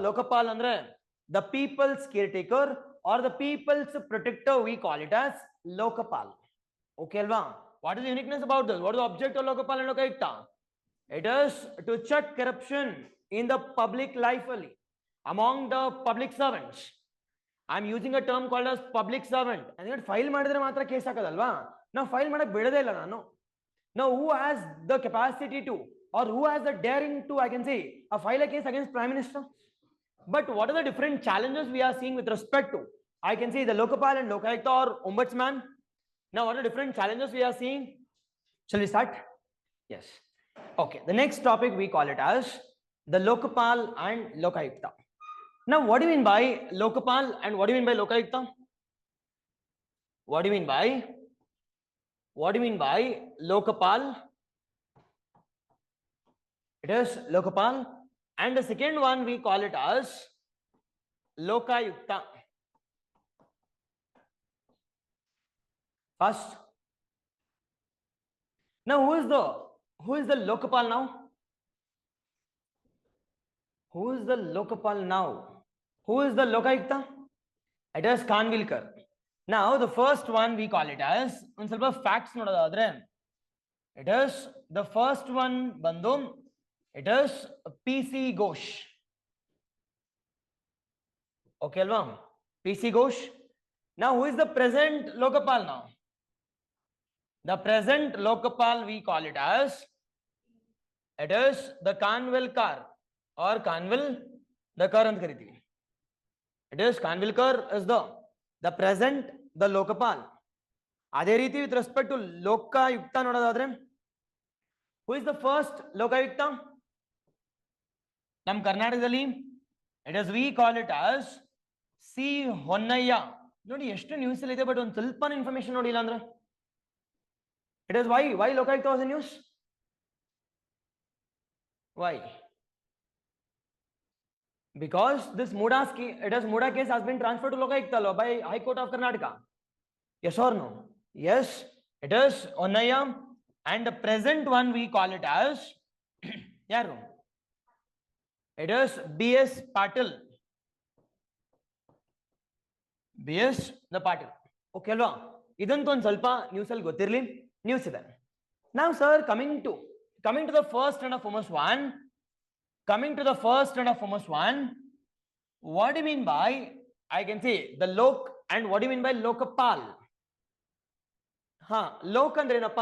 Lokapal andre the people's caretaker or the people's protector, we call it as Lokapal. Okay alva? What is the uniqueness about this? What is the object of Lokapal and Lokayukta? It is to check corruption in the public life only, among the public servants. I am using a term called as public servant. And file ಮಾಡಿದ್ರೆ ಮಾತ್ರ case ಹಾಕೋದಲ್ವಾ? ನಾವು file ಮಾಡಕ್ಕೆ ಬಿಡದೇ ಇಲ್ಲ ನಾನು. Now who has the capacity to, or who has the daring to, I can say, file a case against Prime Minister? But what are the different challenges we are seeing with respect to, I can say, the Lokapal and Lokayukta or Ombudsman? Now what are the different challenges we are seeing? Shall we start? Yes. Okay, the next topic we call it as the Lokapal and Lokayukta. Now what do you mean by Lokapal and what do you mean by Lokayukta? What do you mean by Lokapal? It is Lokapal, and the second one we call it as Lokayukta. First, now who is the Lokapal now? Who is the Lokapal now? Who is the Lokayukta? It is Kanvilkar. Now the first one we call it as one ಸ್ವಲ್ಪ facts ನೋಡೋದಾದ್ರೆ, it is the first one ಬಂದು it is PC Ghosh. Okay alva? PC Ghosh. Now who is the present Lokapal now? The present Lokapal we call it as it is the Kanvilkar or Kanvilkar ಅಂತ ಕರಿತೀವಿ. It is Kanvilkar is the present the Lokapal. ಅದೇ ರೀತಿ with respect to Lokayukta ನೋಡೋದಾದ್ರೆ, who is the first Lokayukta? ನಮ್ಮ ಕರ್ನಾಟಕದಲ್ಲಿ it is we call it as C Honnayya. ನೋಡಿ ಎಷ್ಟು news ಅಲ್ಲಿ ಇದೆ, ಬಟ್ ಒಂದು ಸ್ವಲ್ಪ ಇನ್ಫಾರ್ಮೇಶನ್ ನೋಡಿಲ್ಲ ಅಂದ್ರೆ. It is why Lokayukta was in news? Why? Because this Muda case has been transferred to Lokayukta by High Court of Karnataka. Yes or no? Yes, it is Onnaya, and the present one we call it as yaru? It is BS Patil. BS the Patil. Okay alva? Idantu ಒಂದು ಸ್ವಲ್ಪ news ಅಲ್ಲಿ ಗೊತ್ತಿರಲಿ, news ಇದೆ. Now sir, coming to the first and foremost one, what do you mean by, I can say, the Lok, and what do you mean by Lokapal? Lok andre ಏನಪ್ಪ?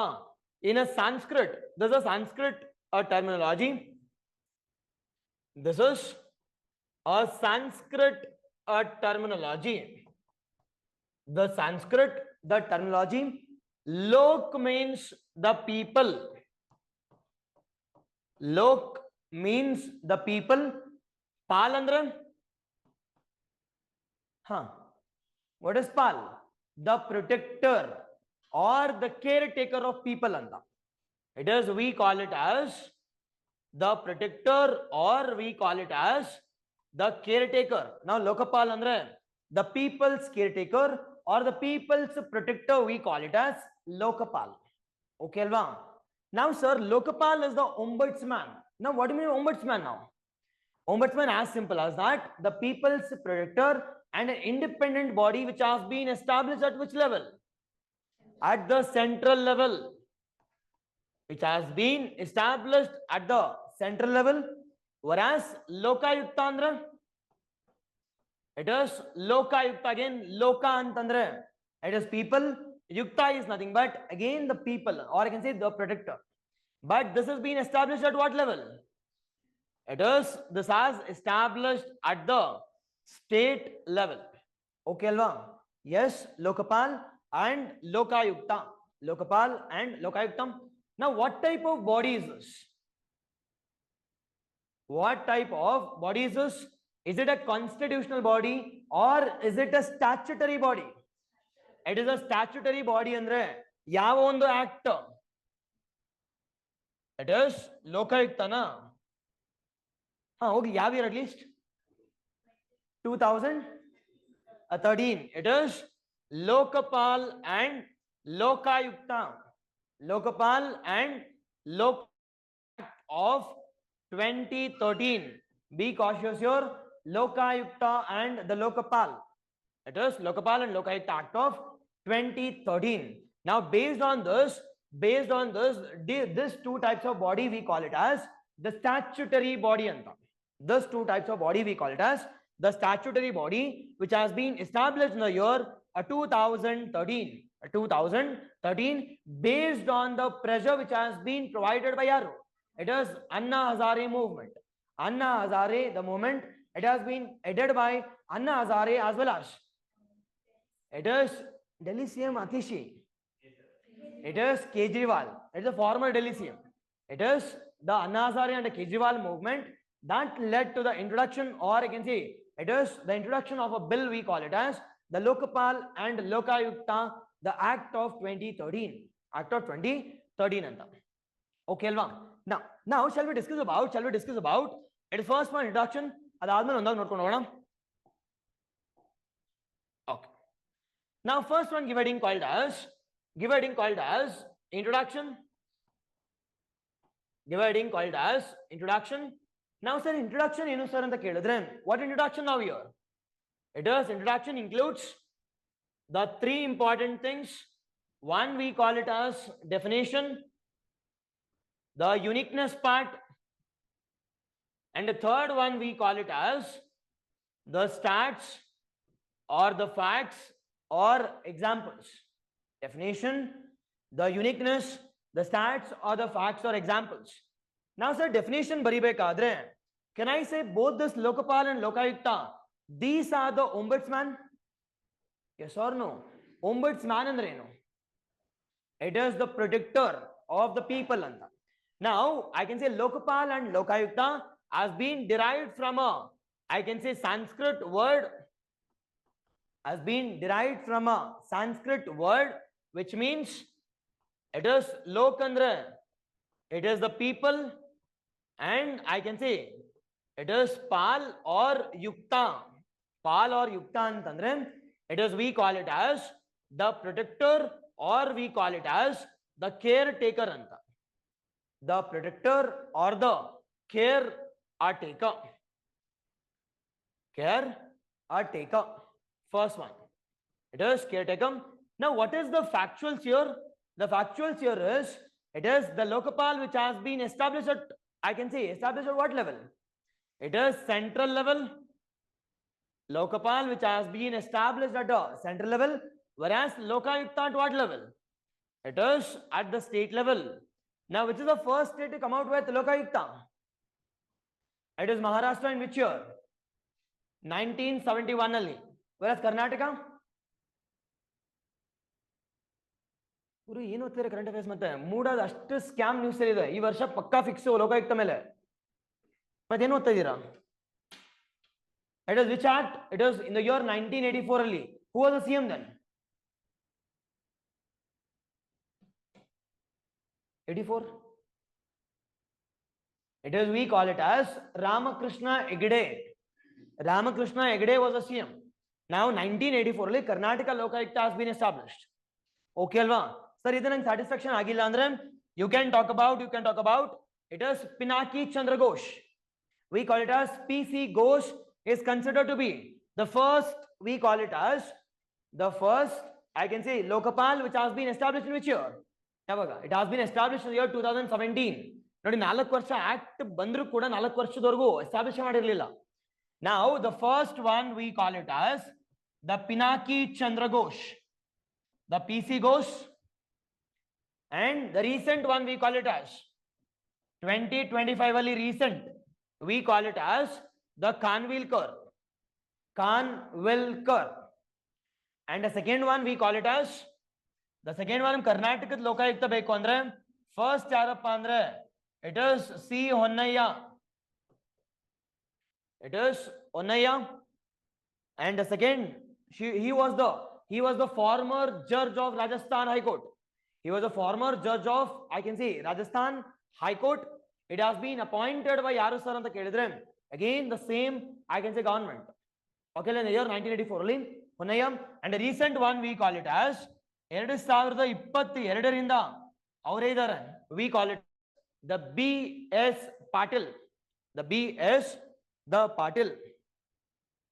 In a Sanskrit, there's a Sanskrit terminology. This is a Sanskrit terminology. The terminology Lok means the people. Lok means the people. Pal andre? What is Pal? The protector or the caretaker of people anta. It is we call it as the protector or we call it as the caretaker. Now Lokapal andre the people's caretaker or the people's protector, we call it as Lokapal. Okay alva? Now sir, Lokapal is the Ombudsman. Now what do you mean Ombudsman now? Ombudsman, as simple as that, the people's protector and an independent body which has been established at which level? At the central level. Which has been established at the central level. Whereas Lokayukta andre, it is Lokayukta again, Loka antandre, it is people, Yukta is nothing but again the people, or I can say the protector. But this has been established at what level? This has established at the state level. Okay alva? Yes, Lokapal and Lokayukta. Now what type of body is this? Is it a constitutional body or is it a statutory body? It is a statutory body andre ಯಾವ ಒಂದು act? It is Lokayukta na? Okay, ಯಾವ year at least? 2013. It is Lokapal and Lokayukta. Lokapal and Lokayukta of 2013. Be cautious here. Lokayukta and the Lokpal. It is Lokpal and Lokayukta Act of 2013. Now, based on this, these two types of body we call it as the statutory body. These two types of body we call it as the statutory body, which has been established in the year 2013. 2013, based on the pressure which has been provided by Yaro. It is Anna Hazare movement. Anna Hazare, the movement, it has been headed by Anna Hazare as well as it is Delhi CM Atishi. It is Kejriwal. It is a former Delhi CM. It is the Anna Hazare and the Kejriwal movement that led to the introduction, or I can say it is the introduction of a bill, we call it as the Lokpal and Lokayukta, the Act of 2013. Act of 2013. Okay, Alva. Now shall we discuss about it is first one introduction. Okay. Now first one given called as introduction. Dividing called as introduction. Now, sir, introduction ಏನು sir ಅಂತ ಕೇಳಿದ್ರೆ what introduction now here? It is introduction includes the three important things. One we call it as definition, the uniqueness part, and the third one we call it as the stats or the facts or examples. Definition, the uniqueness, the stats or the facts or examples. Now, sir, definition baribekadre, can I say both this Lokpal and Lokayukta, these are the Ombudsman? Yes or no? Ombudsman andre eno? It is the protector of the people. Now, I can say Lokpal and Lokayukta has been derived from a, I can say Sanskrit word, which means it is Lokandra. It is the people, and I can say it is Pal or Yukta. Pal or Yukta antandre, it is we call it as the protector or we call it as the caretaker anta. The protector or the caretaker. Caretaker. First one. It is caretaker. Now, what is the factuals here? The factuals here is it is the Lokpal which has been established at, I can say, established at what level? It is central level. Lokpal which has been established at a central level, whereas Lokayukta at what level? It is at the state level. Now, which is the first state to come out with Lokayukta? It is Maharashtra in which year? 1971 only. Whereas Karnataka? ಏನು ಓದ್ತಾರೆ current affairs ಮತ್ತೆ ಮೂಡಾದ ಅಷ್ಟು scam news ಇದೆ ಈ ವರ್ಷ ಪಕ್ಕಾ fix Lokayukta ಮೇಲೆ ಮತ್ತೇನು ಓದ್ತಾ ಇದ್ದೀರಾ it is which act it is in the year 1984 ಅಲ್ಲಿ who was the CM then 84 it is we call it as Ramakrishna Hegde was a CM. Now 1984 ಅಲ್ಲಿ Karnataka Lokayukta has been established. Okay alva sir, idu nange satisfaction agilla andre you can talk about it is Pinaki Chandra Ghosh. We call it as PC Ghosh is considered to be the first, we call it as the first, I can say Lokpal which has been established in which year? It has been established in the year 2017. ನೋಡಿ 4 ವರ್ಷ act ಬಂದ್ರು ಕೂಡ 4 ವರ್ಷದವರೆಗೂ establish ಮಾಡಿರಲಿಲ್ಲ. Now the first one we call it as the Pinaki Chandra Ghosh, the PC Ghosh, and the recent one we call it as 2025 only recent, we call it as the Kanvilkar, and the second one we call it as the second one Karnataka Lokayukta beku andre first yarappa andre it is C Honnaya. It is Honnaya, and the second he was the former judge of Rajasthan High Court. He was a former judge of, I can say, Rajasthan High Court. It has been appointed by yaru sir anta kelidre again the same, I can say, government. Okay, in the year 1984 only Honnaya, and the recent one we call it as 2022 ರಿಂದ ಅವರೇ ಇದ್ದಾರೆ, we call it the BS Patil. The BS the Patil.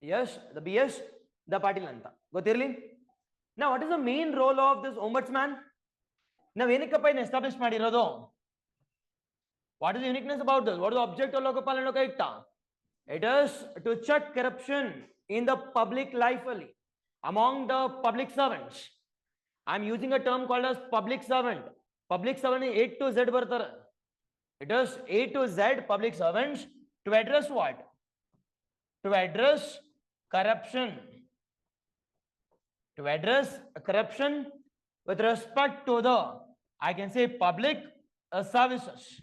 Yes, the BS, the Patil anta. Gotirli? Now, what is the main role of this ombudsman? Now, Venikappa established Madirodo. What is the uniqueness about this? What is the object of Lokpal and Lokayukta? It is to check corruption in the public life among the public servants. I am using a term called as public servant. Public servant is A to Z bartar. It is A to Z public servants to address what? To address corruption. To address corruption with respect to the, I can say, public services.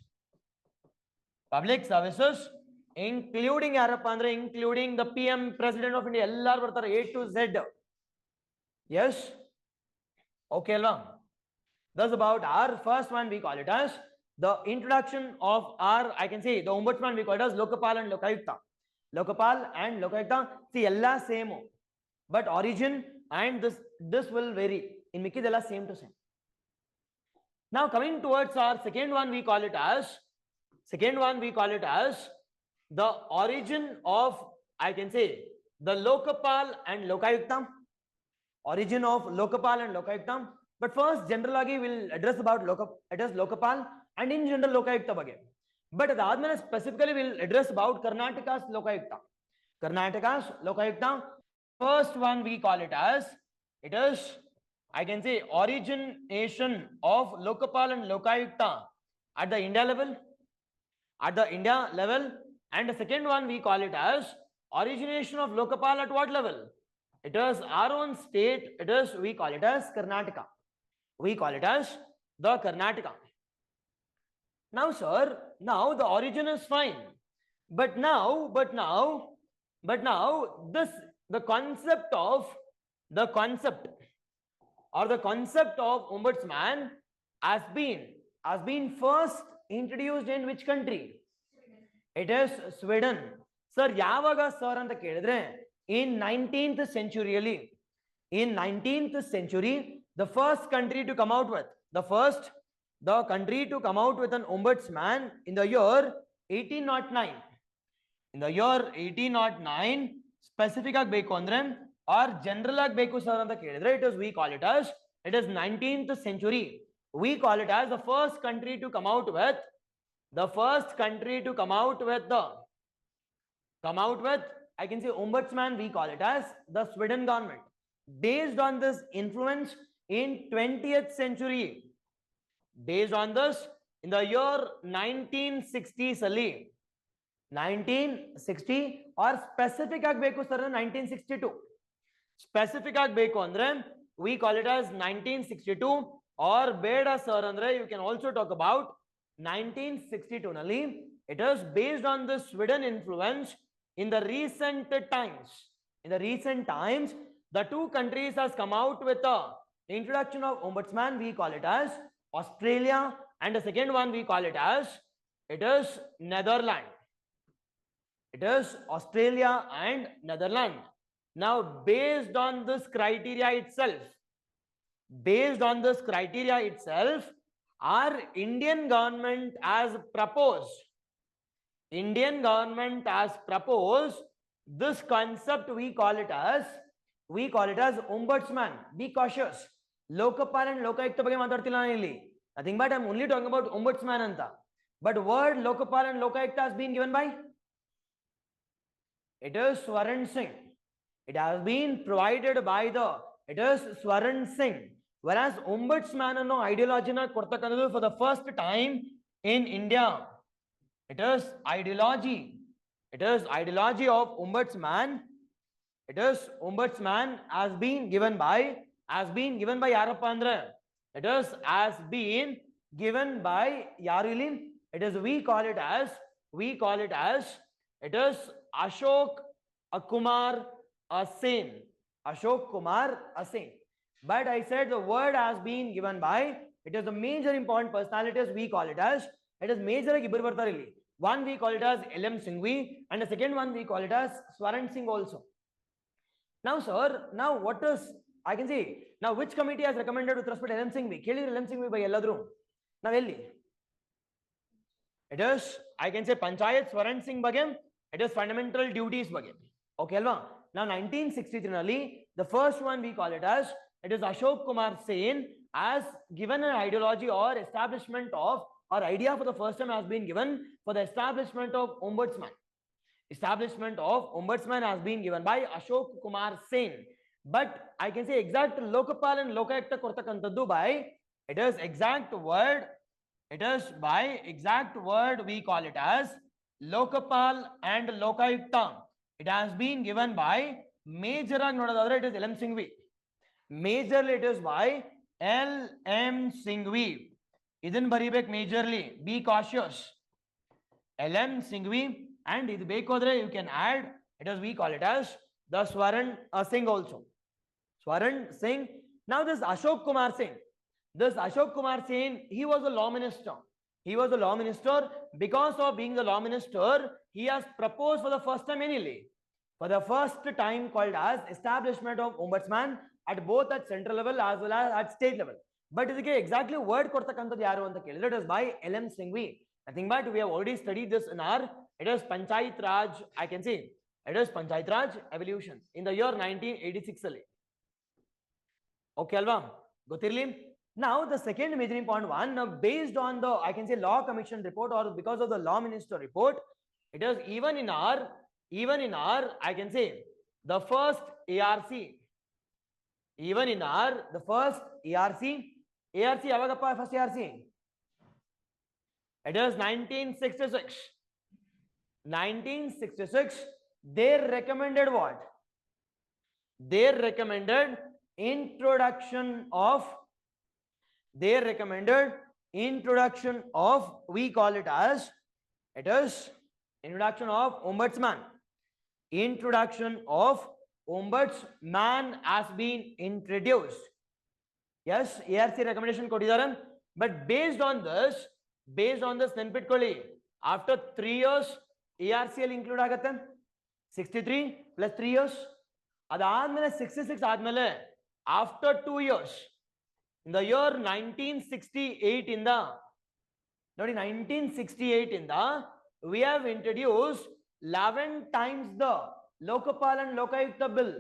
Public services, including Yarapandra, including the PM, President of India, LR bartar A to Z. Yes? Okay, alva. Thus, about our first one, we call it as the introduction of our, I can say, the ombudsman, we call it as Lokpal and Lokayukta. Lokpal and Lokayukta, see, ella same, but origin and this will vary. In Mikidella, same to same. Now, coming towards our second one, we call it as the origin of, I can say, the Lokpal and Lokayukta. Origin of Lokpal and Lokayukta. But first, generally, we'll address about Lokpal and in general Lokayukta again. But adadmele specifically, we'll address about Karnataka's Lokayukta. Karnataka's Lokayukta. First one, we call it as, it is, I can say, origination of Lokpal and Lokayukta at the India level. At the India level. And the second one, we call it as origination of Lokpal at what level? It is our own state. It is, we call it as Karnataka. We call it as the Karnataka. Now, sir, now the origin is fine. But now, this, the concept of ombudsman has been first introduced in which country? It is Sweden. Sir, yavaga sir anta kelidre in 19th century. In 19th century, the first country to come out with an ombudsman in the year 1809. In the year 1809, specific agbeku andre or general agbeku sir anta kelidre, we call it as, it is 19th century. We call it as the first country to come out with I can say ombudsman. We call it as the Sweden government, based on this influence in 20th century. Based on this, in the year 1960 sali, 1960 or specific agbeku sir 1962. Specific agbeku andre we call it as 1962 or beda sir andre you can also talk about 1962 nalli. It is based on the Sweden influence. In the recent times, the two countries has come out with the introduction of ombudsman. We call it as Australia, and the second one we call it as, it is Netherlands. It is Australia and Netherlands. Now, based on this criteria itself, our Indian government has proposed this concept. We call it as ombudsman. Be cautious. Lokpal and Lokayukta ಬಗ್ಗೆ ಮಾತಾಡ್ತಿಲ್ಲ ಇಲ್ಲಿ. Nothing but I'm only talking about ombudsman anta. But word Lokpal and Lokayukta has been given by, it is Swaran Singh. It has been provided by it is Swaran Singh. Whereas ombudsman ಅನ್ನೋ ideology na ಕೊಡ್ತಕ್ಕಂಥದ್ದು for the first time in India. It is ideology of ombudsman. It is ombudsman has been given by yarappa andre. It is has been given by yarili. It is we call it as it is Ashok Kumar Sen. Ashok Kumar Sen. But I said the word has been given by, it is the major important personalities. We call it as, it is major ibbaru bartare illi. One we call it as LM Singhvi, and the second one we call it as Swaran Singh also. Now, sir, now what is, I can see, now which committee has recommended with respect to LM Singhvi? Kelidre LM Singhvi by elladru. Now, elli? It is, I can say, Panchayat Swaran Singh ಬಗ್ಗೆ, it is fundamental duties ಬಗ್ಗೆ. Okay, alva? Now 1963 ನಲ್ಲಿ the first one we call it as, it is Ashok Kumar Sen as given an ideology or establishment of, or idea for the first time has been given for the establishment of Ombudsman. Establishment of Ombudsman has been given by Ashok Kumar Sen. But I can say exact Lokpal and Lokayukta kortakantaddu by, it is exact word, it is by exact word we call it as Lokpal and Lokayukta. It has been given by major ag nodadadre it is LM Singhvi. Majorly it is by LM Singhvi. Idin baribek majorly, be cautious. LM Singhvi, and idu bekodre you can add, it is we call it as the Swaran Singh also. Swaran Singh. Now this Ashok Kumar Sen, this Ashok Kumar Sen, he was a law minister. He was a law minister. Because of being the law minister, he has proposed for the first time anyway, for the first time called as establishment of Ombudsman at both at central level as well as at state level. But ಇದಕ್ಕೆ exactly word ಕೊಡ್ತಕ್ಕಂಥದ್ದು ಯಾರು ಅಂತ ಕೇಳಿದ್ರೆ, it is by LM Singhvi. Nothing but we have already studied this in our, it is Panchayat Raj, I can see, it is Panchayat Raj evolution in the year 1986 ಅಲ್ಲಿ. Okay alva, ಗೊತ್ತಿರಲಿ. Now the second major important one, based on the, I can say, law commission report or because of the law minister report, it is even in our I can say the first ARC, even in our the first ARC yavagappa first ARC, it is 1966. They recommended what? They recommended introduction of, we call it as, it is introduction of Ombudsman. Introduction of Ombudsman has been introduced. Yes, ARC recommendation kodidare. But based on this ನೆನ್ಪಿಟ್ಕೊಳ್ಳಿ, after 3 years ARC ಅಲ್ಲಿ include ಆಗುತ್ತೆ. 63 plus 3 years, ಅದಾದ್ಮೇಲೆ 66 ಆದ್ಮೇಲೆ after 2 years, in the year 1968 ಇಂದ ನೋಡಿ, 1968 ಇಂದ we have introduced 11 times the Lokpal and Lokayukta bill.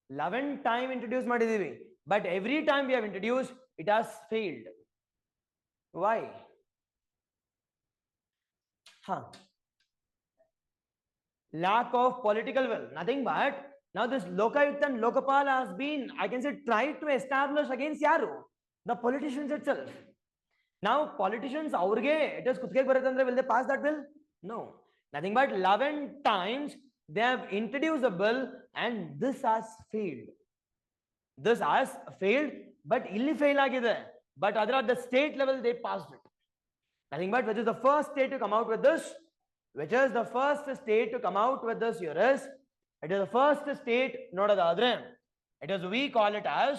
11 time introduce ಮಾಡಿದೀವಿ, but every time we have introduced, it has failed. Why? Lack of political will. Nothing but now this Lokayukta and Lokpal has been, I can say, tried to establish against yaru? The politicians itself. Now politicians aurge it is kuthge barutte andre, will they pass that bill? No. Nothing but 11 times they have introduced a bill and this has failed. This has failed, but illi fail agide. But other at the state level they passed it. Nothing but which is the first state to come out with this? Which is the first state to come out with this here is, it is the first state nodadadre, it is we call it as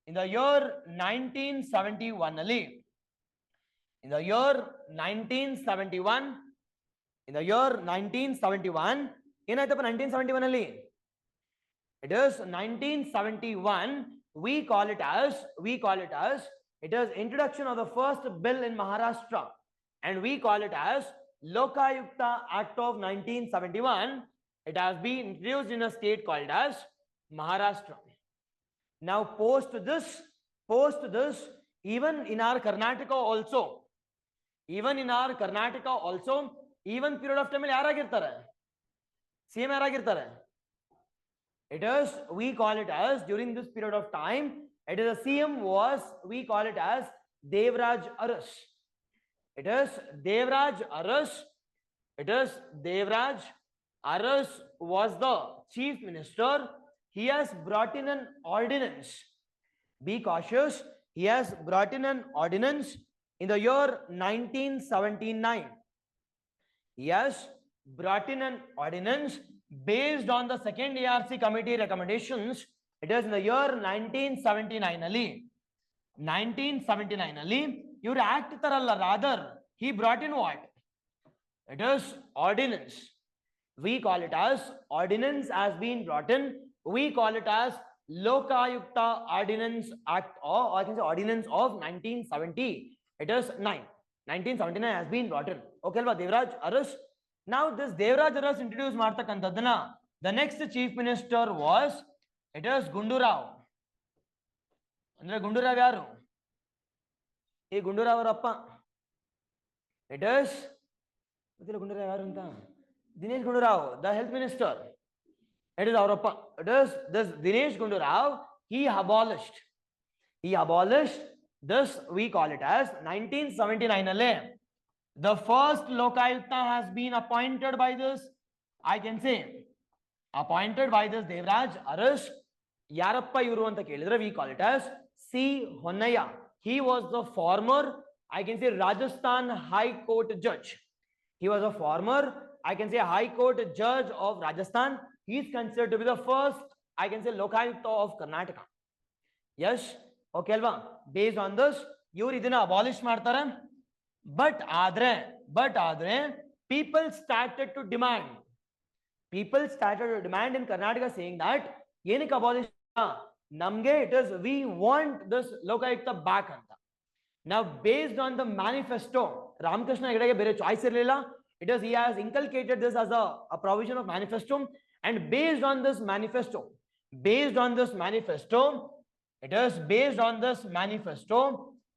in the year 1971 ali. In the year 1971 ಏನಾಯ್ತಪ್ಪ 1971 ಅಲ್ಲಿ, it is 1971, we call it as it is introduction of the first bill in Maharashtra, and we call it as Lokayukta Act of 1971. It has been introduced in a state called as Maharashtra. Now post this, even in our Karnataka also, even period of time ಯಾರಾಗಿರ್ತಾರೆ, CM ಯಾರಾಗಿರ್ತಾರೆ? It is, we call it as, during this period of time, it is a CM was, we call it as Devraj Aras. It is Devraj Aras was the chief minister. He has brought in an ordinance. Be cautious. He has brought in an ordinance in the year 1979. He has brought in an ordinance based on the second ARC committee recommendations. It is in the year 1979 ali. 1979 ali your act taralla, rather he brought in what? It is ordinance. We call it as ordinance has been brought in. We call it as Lokayukta Ordinance Act, or I can say Ordinance of 1970. It is 1979 has been brought in. Okay alva, Devraj Aras. Now this Devraj Aras introduced ಮಾಡ್ತಕ್ಕಂಥದ್ದನ್ನ The next chief minister was, it is Gundurao. Andre Gundurao yaru? Ee Gundurao avara It is Gundurao yaru anta? Dinesh Gundurao, the health minister. It is our appa. It is this Dinesh Gundurao. He abolished this, we call it as 1979 LA. The first Lokayukta has been appointed by this, I can say, appointed by this Devraj Arash Yarappa Yuru anta kelidre, we call it as C. Honnaya. He was the former, I can say, Rajasthan High Court judge. He was a former, I can say, High Court judge of Rajasthan. He is considered to be the first, I can say, Lokayukta of Karnataka. Yes, okay alva? Based on this, ಇವರು ಇದನ್ನ abolish ಮಾಡ್ತಾರೆ. But ಆದ್ರೆ people started to demand in Karnataka, saying that ಏನಕ್ಕೆ abolish ನಮ್ಗೆ, it is we want this Lokayukta back ಅಂತ. Now based on the manifesto, Ramakrishna Hegedeಗೆ ಬೇರೆ choice ಇರಲಿಲ್ಲ. It is he has inculcated this as a provision of manifesto, and based on this manifesto, it is based on this manifesto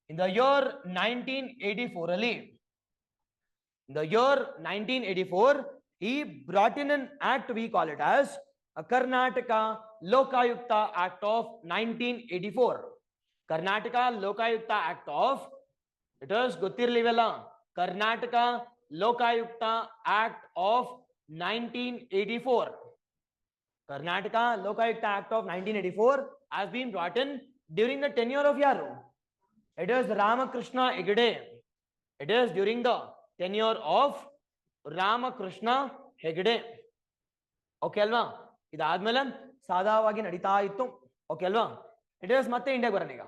in the year 1984 ali. In the year 1984, he brought in an act, we call it as a Karnataka Lokayukta Act of 1984. Karnataka Lokayukta Act of, it is Guttirlivella, Karnataka Lokayukta Act of 1984. Karnataka Lokayukta Act of 1984 has been brought in during the tenure of yaru? It is Ramakrishna Hegde. It is during the tenure of Ramakrishna Hegde. Okay alva? ಇದಾದ್ಮೇಲೆ ಸಾಧಾವಾಗಿ ನಡೀತಾ ಇತ್ತು. Okay ಅಲ್ವಾ? It is ಮತ್ತೆ ಇಂಡಿಯಾಗೆ ಬರೋಣ ಈಗ.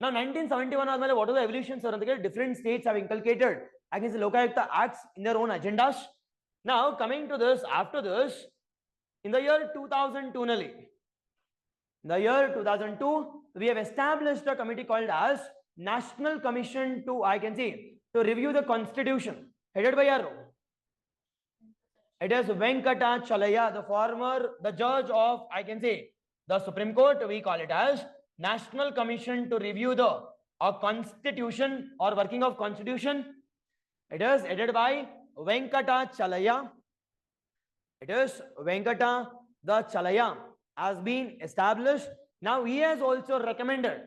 ನಾವು 1971 ಆದ್ಮೇಲೆ ವಾಟ್ ಆರ್ ದ ಎವಲ್ಯೂಷನ್ಸ್ ಅಂತ ಕೇಳಿ different states have inculcated against Lokayukta acts in their own agendas. Now coming to this, after this, in the year 2002 nali, in the year 2002, we have established a committee called as National Commission to, I can say, to review the constitution, headed by yaru? It is Venkatachalaya, the judge of, I can say, the Supreme Court. We call it as National Commission to review the constitution or working of constitution. It is headed by Venkatachalaya. It is Venkatachalaya has been established. Now he has also recommended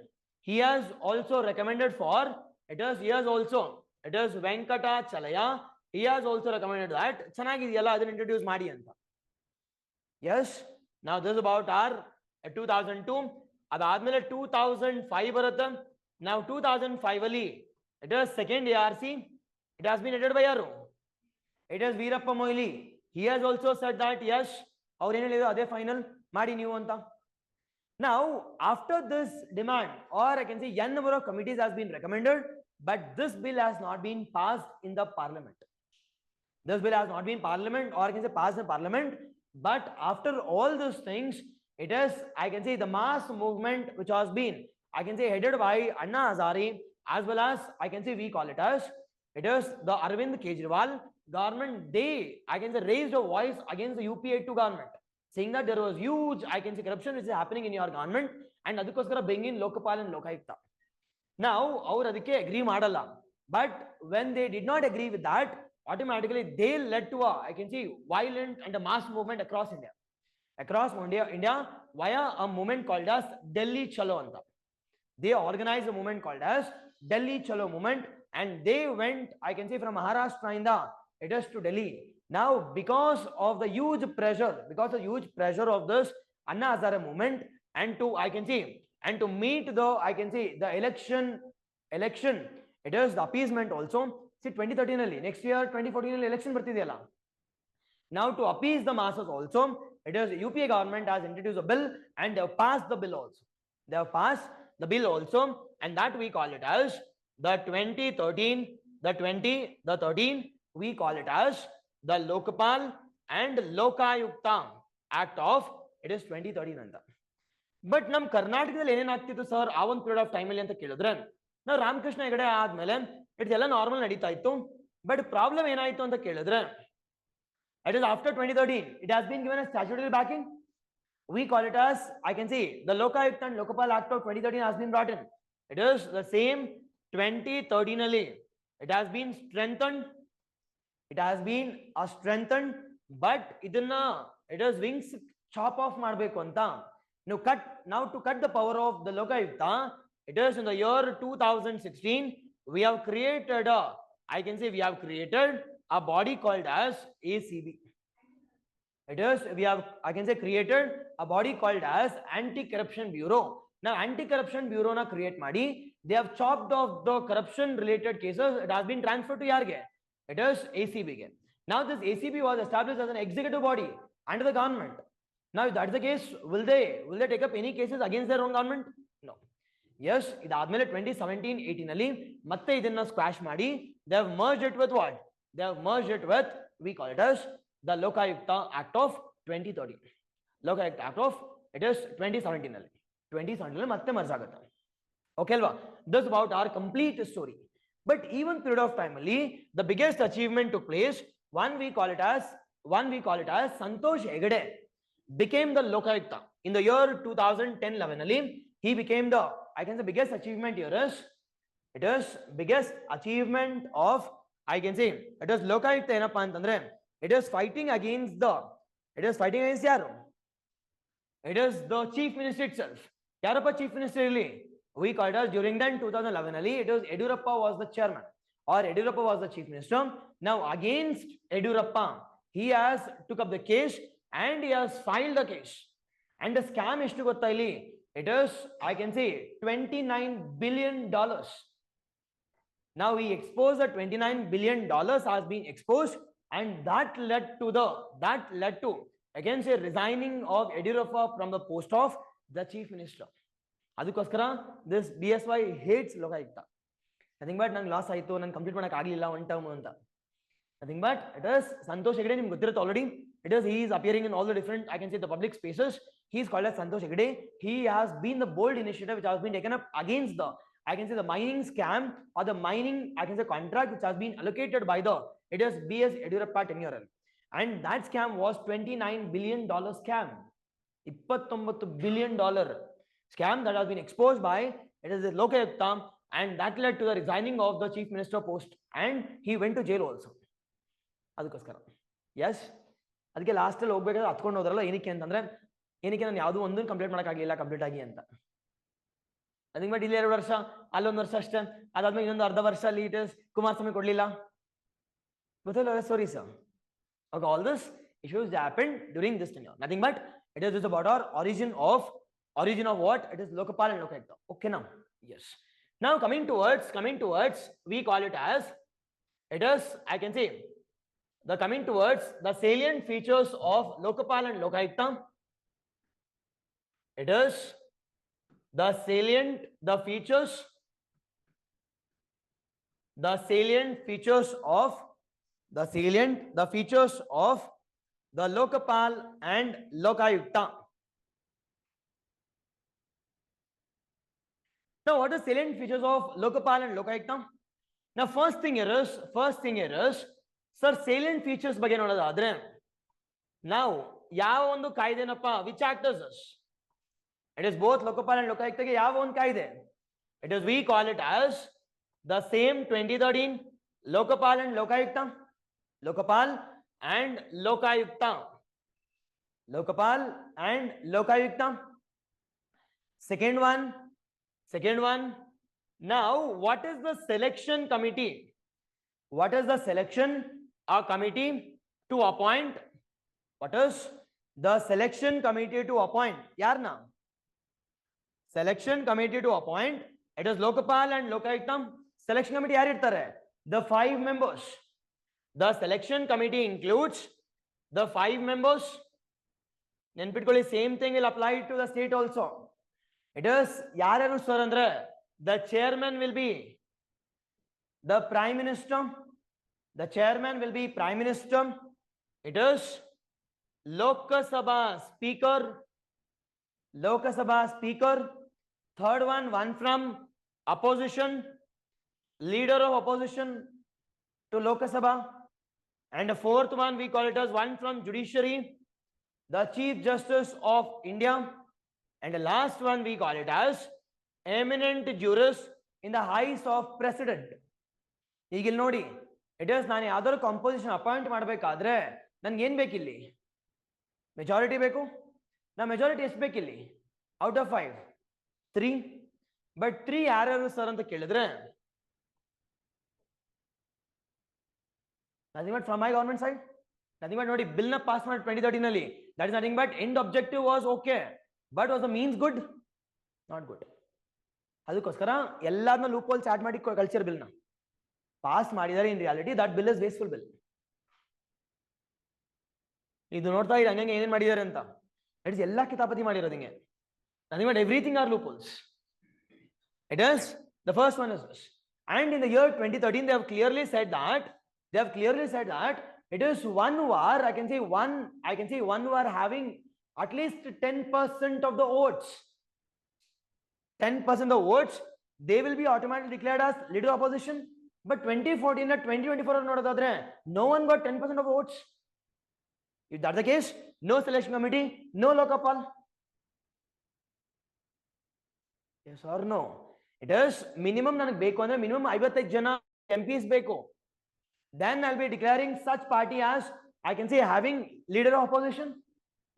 for, it is Venkatachalaya. He has also recommended that ಚೆನ್ನಾಗಿದೆಯಲ್ಲ ಅದನ್ನ introduce ಮಾಡಿ ಅಂತ. Yes, now this is about our 2002. ಅದಾದ್ಮೇಲೆ 2005 ಬರುತ್ತೆ. Now 2005 ಅಲ್ಲಿ it is second ARC. It has been headed by yaru? It is Veerappa Moily. He has also said that yes, ಅವ್ರು ಏನು ಹೇಳಿದ್ರು ಅದೇ ಫೈನಲ್ ಮಾಡಿ ನೀವು ಅಂತ. Now after this demand, or I can say n number of committees has been recommended, but this bill has not been passed in the parliament. This bill has not been parliament, or I can say passed in parliament. But after all these things, it is, I can say, the mass movement which has been, I can say, headed by Anna Hazare, as well as I can say we call it as, it is the Arvind Kejriwal government. They, I can say, raised a voice against the UPA 2 government, saying that there was huge, I can say, corruption which is happening in your government, and adikoskara bring in Lokpal and Lokayukta. Now ಅವರು ಅದಕ್ಕೆ agree ಮಾಡಲ್ಲ. But when they did not agree with that, automatically they led to a, I can see, violent and a mass movement across India via a movement called as Delhi Chalo anta. They organized a movement called as Delhi Chalo movement, and they went, I can say, from Maharashtra inda it is to Delhi. Now because of the huge pressure of this Anna Hazare movement, and to, I can see, and to meet the, I can say, the election, it is the appeasement also. See 2013 ಅಲ್ಲಿ, next year 2014 ಅಲ್ಲಿ election ಬರ್ತಿದೆಯಲ್ಲ. Now to appease the masses also, it is UPA government has introduced a bill, and they have passed the bill also. And that we call it as the 2013, we call it as the Lokpal and Lokayukta Act of, it is 2013 ಅಂತ. But ನಮ್ಮ ಕರ್ನಾಟಕದಲ್ಲಿ ಏನೇನಾಗ್ತಿತ್ತು sir ಆ ಒಂದು period of time ಅಲ್ಲಿ ಅಂತ ಕೇಳಿದ್ರೆ, ನಾವು ರಾಮಕೃಷ್ಣ ಹೆಗಡೆ ಆದ್ಮೇಲೆ ಇದೆಲ್ಲ ನಾರ್ಮಲ್ ನಡೀತಾ ಇತ್ತು. ಬಟ್ ಪ್ರಾಬ್ಲಮ್ ಏನಾಯ್ತು ಅಂತ ಕೇಳಿದ್ರೆ, It is after 2013. It has been given a statutory backing. We call it as, I can see, the Lokayukta and Lokpal Act of 2013 has been brought in. It is the same 2013 ali. It has been strengthened. It has been strengthened, but it is wings chop off ಮಾಡಬೇಕು ಅಂತ. Now to cut the power of the Lokayukta, it is in the year 2016 we have created a body called as ACB. It is, we have, I can say, created a body called as Anti-Corruption Bureau. Now Anti-Corruption Bureau na create ಮಾಡಿ, they have chopped off the corruption related cases. It has been transferred to ಯಾರಿಗೆ? It is ACB ಗೆ. Now this ACB was established as an executive body under the government. Now if that's the case, will they take up any cases against their own government? No. Yes, ಇದಾದ್ಮೇಲೆ 2017-18 ಅಲ್ಲಿ ಮತ್ತೆ ಇದನ್ನ squash ಮಾಡಿ, they have merged it with what? They have merged it with, we call it as the Lokayukta Act of 2013. Lokayukta Act of, it is 2017 ಅಲ್ಲಿ. 2017 ಅಲ್ಲಿ ಮತ್ತೆ merge ಆಗುತ್ತೆ. Okay alva? This is about our complete story. But even period of time ali, the biggest achievement took place. One we call it as Santosh Hegde became the Lokayukta in the year 2010-11 ali. He became the, I can say, biggest achievement here is, it is biggest achievement of, I can say, it is Lokayukta ಏನಪ್ಪಾ ಅಂತಂದ್ರೆ, it is fighting against yaru? It is the chief minister itself. ಯಾರಪ್ಪ chief minister ಇಲ್ಲಿ? We called us during then 2011 ali, it was Yediyurappa was the chairman, or Yediyurappa was the chief minister. Now against Yediyurappa, he has took up the case and he has filed the case. And the scam ಎಷ್ಟು ಗೊತ್ತಾ ಇಲ್ಲಿ? It is, I can say, $29 billion. Now he exposed the $29 billion has been exposed, and that led to again say resigning of Yediyurappa from the post of the chief minister. ಅದಕ್ಕೋಸ್ಕರ this BSY hates Lokayukta. Nothing but ನಂಗೆ loss ಆಯಿತು, ನಾನು complete ಮಾಡಕ್ಕೆ ಆಗಲಿಲ್ಲ one term ಅಂತ. Nothing but it is Santosh Hegde, ನಿಮ್ಗೆ ಗೊತ್ತಿರುತ್ತೆ already. It is, he is appearing in all the different, I can say, the public spaces. He is called as Santosh Hegde. He has been the bold initiative which has been taken up against the, I can say, the mining scam or the mining, I can say, contract which has been allocated by the, it is BS Yediyurappa tenure. And that scam was $29 billion scam. $29 billion scam that has been exposed by, it is the Lokayukta, and that led to the resigning of the chief minister post, and he went to jail also. ಅದಕ್ಕೋಸ್ಕರ S, ಅದಕ್ಕೆ ಲಾಸ್ಟಲ್ಲಿ ಹೋಗ್ಬೇಕಾದ್ರೆ ಹತ್ಕೊಂಡು ಹೋದ್ರಲ್ಲ, ಏನಕ್ಕೆ ಅಂತಂದ್ರೆ, ಏನಕ್ಕೆ ನಾನು ಯಾವುದೋ ಒಂದು ಕಂಪ್ಲೀಟ್ ಮಾಡೋಕ್ಕಾಗಲಿಲ್ಲ ಕಂಪ್ಲೀಟ್ ಆಗಿ ಅಂತ. ಅದಕ್ಕೆ ಬಟ್ ಇಲ್ಲಿ 2 ವರ್ಷ, ಅಲ್ಲೊಂದು ವರ್ಷ ಅಷ್ಟೇ, ಅದಾದ್ಮೇಲೆ ಇನ್ನೊಂದು ಅರ್ಧ ವರ್ಷ ಅಲ್ಲಿ ಇಟ್ ಇಸ್ ಕುಮಾರಸ್ವಾಮಿ ಕೊಡ್ಲಿಲ್ಲ, ಗೊತ್ತಿಲ್ಲ stories. Okay, all this issues happened during this tenure. Nothing but it is about our origin of what? It is Lokpal and Lokayukta. Okay now? Yes. Now coming towards, we call it as, it is, I can say, the coming towards the salient features of Lokpal and Lokayukta. It is the salient features of the Lokpal and Lokayukta. Now, what are salient features of Lokpal and Lokayukta? Now, first thing here is, sir, salient features ಬಗ್ಗೆ ನೋಡೋದಾದ್ರೆ, now ಯಾವ ಒಂದು ಕಾಯ್ದೆನಪ್ಪ, which act is this? It is both Lokpal and Lokayukta ಗೆ ಯಾವ ಒಂದು ಕಾಯ್ದೆ? It is, we call it as the same 2013 Lokpal and Lokayukta. Lokpal and Lokayukta. Lokpal and Lokayukta. Second one. Now, what is the selection committee? What is the selection committee to appoint? What is the selection committee to appoint? Yarna? Selection committee to appoint. It is Lokpal and Lokayukta. Selection committee yaar irtare? The 5 members. The selection committee includes the 5 members. Nenpitkolli, same thing will apply to the state also. It is yaru sir andre, the chairman will be the prime minister. The chairman will be prime minister. It is Lok Sabha speaker. Third one from opposition, leader of opposition to Lok Sabha. And the fourth one we call it as one from judiciary, the Chief Justice of India. And the last one we call it as eminent jurist in the eyes of president. ಈಗ ಇಲ್ಲಿ ನೋಡಿ, it is ನಾನು ಯಾವ್ದಾದ್ರು composition appoint ಮಾಡಬೇಕಾದ್ರೆ ನನ್ಗೆ ಏನ್ ಬೇಕಿಲ್ಲಿ? Majority ಬೇಕು. ನಾ ಮೆಜಾರಿಟಿ ಎಷ್ಟು ಬೇಕಿಲ್ಲಿ? Out of 5 3. ಬಟ್ 3 ಯಾರ್ಯಾರು ಸರ್ ಅಂತ ಕೇಳಿದ್ರೆ, nothing but from my government side, nothing but ನೋಡಿ ಬಿಲ್ ನ ಪಾಸ್ ಮಾಡಿ 2013 ನಲ್ಲಿ, that is nothing but end objective was okay, but was the means good? Not good. ಅದಕ್ಕೋಸ್ಕರ ಎಲ್ಲಾದ್ನ ಲೂಪ್ ಹೋಲ್ಸ್ ಆಡ್ ಮಾಡಿ culture bill ನ pass ಮಾಡಿದ್ದಾರೆ. In reality that bill is wasteful bill. ಇದು ನೋಡ್ತಾ ಇರಿ ಹಂಗೆ ಏನೇನ್ ಮಾಡಿದ್ದಾರೆ ಅಂತ. ಇಟ್ ಇಸ್ ಎಲ್ಲಾ ಕಿತಾಪತಿ ಮಾಡಿರೋದು ಹಿಂಗೆ. nothing but everything are loopholes. It is the first one is this. And in the year 2013 they have clearly said that it is one who are, I can say one who are having at least 10% of the votes. 10% of the votes, they will be automatically declared as leader opposition. But 2014 and 2024 ನೋಡೋದಾದ್ರೆ no one got 10% of votes. If that's the case, no selection committee, no Lokpal. Yes or no? It is minimum ನನಗೆ ಬೇಕು ಅಂದ್ರೆ minimum 55 ಜನ MPs ಬೇಕು. Then I'll be declaring such party as, I can say, having leader of opposition.